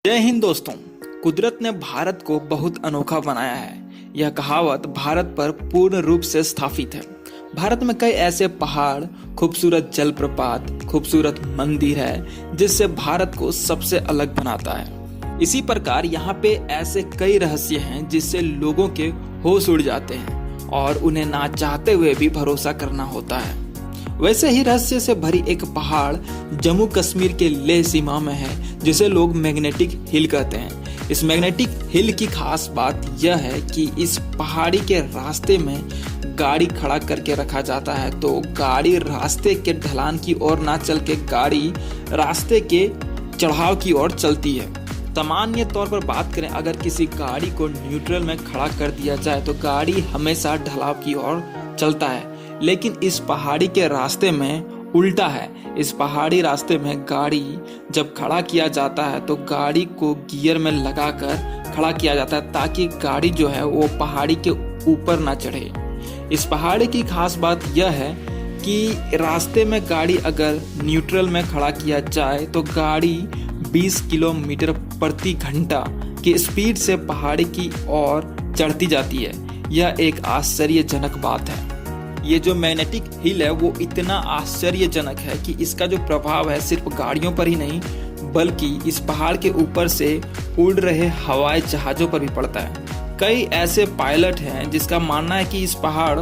जय हिंद दोस्तों। कुदरत ने भारत को बहुत अनोखा बनाया है। यह कहावत भारत पर पूर्ण रूप से स्थापित है। भारत में कई ऐसे पहाड़, खूबसूरत जलप्रपात, खूबसूरत मंदिर है जिससे भारत को सबसे अलग बनाता है। इसी प्रकार यहाँ पे ऐसे कई रहस्य हैं जिससे लोगों के होश उड़ जाते हैं और उन्हें ना चाहते हुए भी भरोसा करना होता है। वैसे ही रहस्य से भरी एक पहाड़ जम्मू कश्मीर के लेह सीमा में है जिसे लोग मैग्नेटिक हिल कहते हैं। इस मैग्नेटिक हिल की खास बात यह है कि इस पहाड़ी के रास्ते में गाड़ी खड़ा करके रखा जाता है, तो गाड़ी रास्ते के ढलान की ओर ना चल के गाड़ी रास्ते के चढ़ाव की ओर चलती है। सामान्य तौर पर बात करें, अगर किसी गाड़ी को न्यूट्रल में खड़ा कर दिया जाए तो गाड़ी हमेशा ढलाव की ओर चलता है, लेकिन इस पहाड़ी के रास्ते में उल्टा है। इस पहाड़ी रास्ते में गाड़ी जब खड़ा किया जाता है तो गाड़ी को गियर में लगाकर खड़ा किया जाता है ताकि गाड़ी जो है वो पहाड़ी के ऊपर ना चढ़े। इस पहाड़ी की खास बात यह है कि रास्ते में गाड़ी अगर न्यूट्रल में खड़ा किया जाए तो गाड़ी 20 किलोमीटर प्रति घंटा की स्पीड से पहाड़ी की ओर चढ़ती जाती है। यह एक आश्चर्यजनक बात है। ये जो मैग्नेटिक हिल है वो इतना आश्चर्यजनक है कि इसका जो प्रभाव है सिर्फ गाड़ियों पर ही नहीं बल्कि इस पहाड़ के ऊपर से उड़ रहे हवाई जहाजों पर भी पड़ता है। कई ऐसे पायलट हैं जिसका मानना है कि इस पहाड़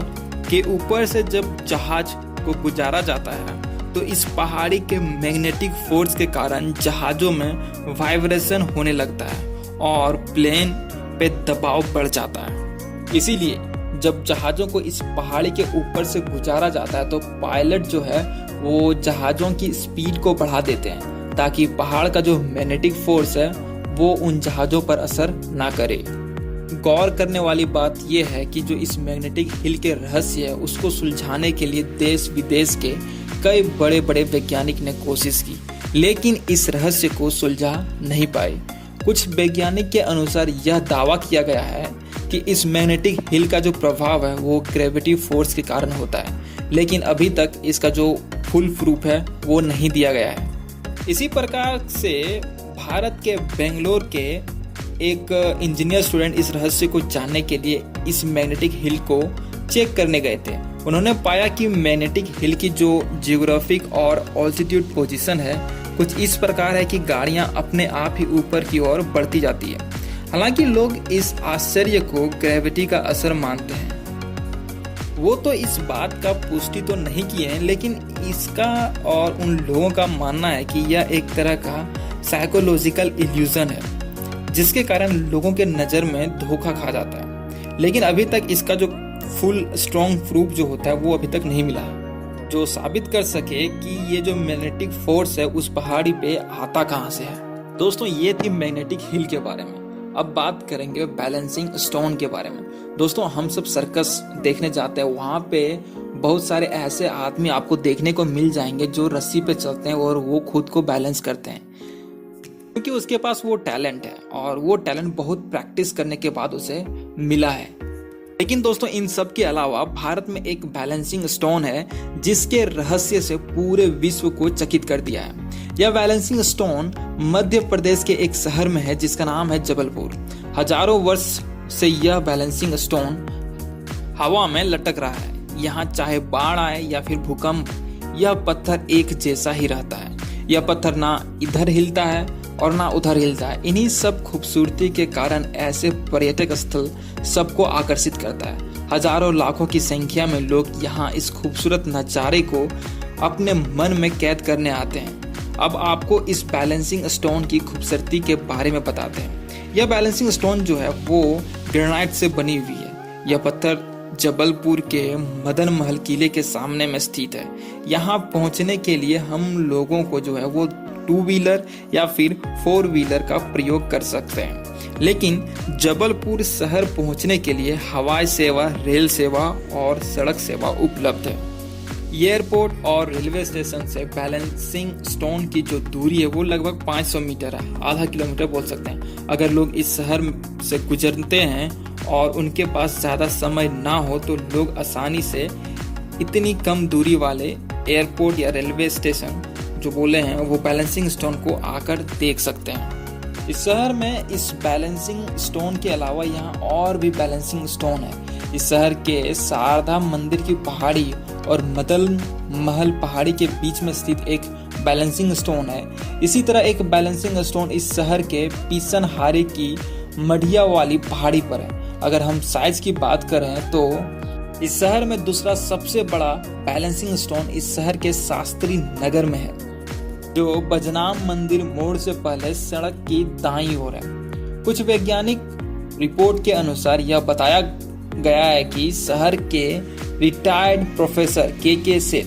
के ऊपर से जब जहाज को गुजारा जाता है तो इस पहाड़ी के मैग्नेटिक फोर्स के कारण जहाजों में वाइब्रेशन होने लगता है और प्लेन पे दबाव बढ़ जाता है। इसीलिए जब जहाजों को इस पहाड़ी के ऊपर से गुजारा जाता है तो पायलट जो है वो जहाजों की स्पीड को बढ़ा देते हैं ताकि पहाड़ का जो मैग्नेटिक फोर्स है वो उन जहाजों पर असर ना करे। गौर करने वाली बात यह है कि जो इस मैग्नेटिक हिल के रहस्य है उसको सुलझाने के लिए देश विदेश के कई बड़े बड़े वैज्ञानिक ने कोशिश की, लेकिन इस रहस्य को सुलझा नहीं पाए। कुछ वैज्ञानिक के अनुसार यह दावा किया गया है कि इस मैग्नेटिक हिल का जो प्रभाव है वो ग्रेविटी फोर्स के कारण होता है, लेकिन अभी तक इसका जो फुल प्रूफ है वो नहीं दिया गया है। इसी प्रकार से भारत के बेंगलोर के एक इंजीनियर स्टूडेंट इस रहस्य को जानने के लिए इस मैग्नेटिक हिल को चेक करने गए थे। उन्होंने पाया कि मैग्नेटिक हिल की जो जियोग्राफिक और ऑल्टीट्यूड पोजीशन है कुछ इस प्रकार है कि गाड़ियां अपने आप ही ऊपर की ओर बढ़ती जाती है। हालांकि लोग इस आश्चर्य को ग्रेविटी का असर मानते हैं। वो तो इस बात का पुष्टि तो नहीं किए हैं, लेकिन इसका और उन लोगों का मानना है कि यह एक तरह का साइकोलॉजिकल इल्यूजन है जिसके कारण लोगों के नज़र में धोखा खा जाता है। लेकिन अभी तक इसका जो फुल स्ट्रॉन्ग प्रूफ जो होता है वो अभी तक नहीं मिला है जो साबित कर सके कि ये जो मैग्नेटिक फोर्स है उस पहाड़ी पे आता कहाँ से है। दोस्तों, ये थी मैग्नेटिक हिल के बारे में। अब बात करेंगे बैलेंसिंग स्टोन के बारे में। दोस्तों, हम सब सर्कस देखने जाते हैं, वहाँ पे बहुत सारे ऐसे आदमी आपको देखने को मिल जाएंगे जो रस्सी पे चलते हैं और वो खुद को बैलेंस करते हैं क्योंकि उसके पास वो टैलेंट है और वो टैलेंट बहुत प्रैक्टिस करने के बाद उसे मिला है। लेकिन दोस्तों, इन सब के अलावा भारत में एक बैलेंसिंग स्टोन है जिसके रहस्य से पूरे विश्व को चकित कर दिया है। यह बैलेंसिंग स्टोन मध्य प्रदेश के एक शहर में है जिसका नाम है जबलपुर। हजारों वर्ष से यह बैलेंसिंग स्टोन हवा में लटक रहा है। यहाँ चाहे बाढ़ आए या फिर भूकंप, यह पत्थर एक जैसा ही रहता है। यह पत्थर ना इधर हिलता है और ना उधर हिलता है। इन्हीं सब खूबसूरती के कारण ऐसे पर्यटक स्थल सबको आकर्षित करता है। हजारों लाखों की संख्या में लोग यहाँ इस खूबसूरत नज़ारे को अपने मन में कैद करने आते हैं। अब आपको इस बैलेंसिंग स्टोन की खूबसूरती के बारे में बताते हैं। यह बैलेंसिंग स्टोन जो है वो ग्रेनाइट से बनी हुई है। यह पत्थर जबलपुर के मदन महल किले के सामने में स्थित है। यहाँ पहुँचने के लिए हम लोगों को जो है वो 2 व्हीलर या फिर 4 व्हीलर का प्रयोग कर सकते हैं, लेकिन जबलपुर शहर पहुँचने के लिए हवाई सेवा, रेल सेवा और सड़क सेवा उपलब्ध है। एयरपोर्ट और रेलवे स्टेशन से बैलेंसिंग स्टोन की जो दूरी है वो लगभग 500 मीटर है, आधा किलोमीटर बोल सकते हैं। अगर लोग इस शहर से गुजरते हैं और उनके पास ज़्यादा समय ना हो तो लोग आसानी से इतनी कम दूरी वाले एयरपोर्ट या रेलवे स्टेशन जो बोले हैं वो बैलेंसिंग स्टोन को आकर देख सकते हैं। इस शहर में इस बैलेंसिंग स्टोन के अलावा यहाँ और भी बैलेंसिंग स्टोन है। इस शहर के शारदा मंदिर की पहाड़ी और मदन महल पहाड़ी के बीच में स्थित एक बैलेंसिंग स्टोन है। इसी तरह एक बैलेंसिंग स्टोन इस शहर के पीसनहारे की मढ़िया वाली पहाड़ी पर है। अगर हम साइज की बात करें तो इस शहर में दूसरा सबसे बड़ा बैलेंसिंग स्टोन इस शहर के शास्त्री नगर में है, जो बजनाम मंदिर मोड़ से पहले सड़क की दाईं ओर है। कुछ वैज्ञानिक रिपोर्ट के अनुसार यह बताया गया है कि शहर के रिटायर्ड प्रोफेसर के सेठ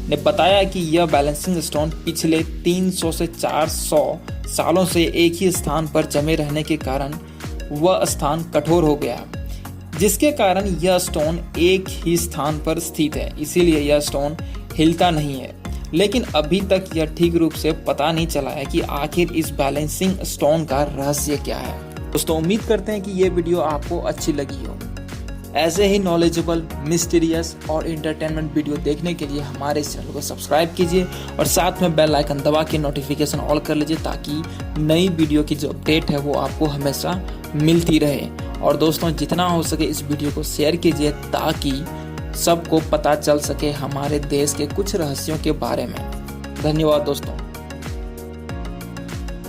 ने बताया कि यह बैलेंसिंग स्टोन पिछले 300 से 400 सालों से एक ही स्थान पर जमे रहने के कारण वह स्थान कठोर हो गया, जिसके कारण यह स्टोन एक ही स्थान पर स्थित है, इसीलिए यह स्टोन हिलता नहीं है। लेकिन अभी तक यह ठीक रूप से पता नहीं चला है कि आखिर इस बैलेंसिंग स्टोन का रहस्य क्या है। दोस्तों, उम्मीद करते हैं कि ये वीडियो आपको अच्छी लगी हो। ऐसे ही नॉलेजेबल, मिस्टीरियस और एंटरटेनमेंट वीडियो देखने के लिए हमारे इस चैनल को सब्सक्राइब कीजिए और साथ में बेल आइकन दबा के नोटिफिकेशन ऑल कर लीजिए, ताकि नई वीडियो की जो अपडेट है वो आपको हमेशा मिलती रहे। और दोस्तों, जितना हो सके इस वीडियो को शेयर कीजिए ताकि सबको पता चल सके हमारे देश के कुछ रहस्यों के बारे में। धन्यवाद दोस्तों।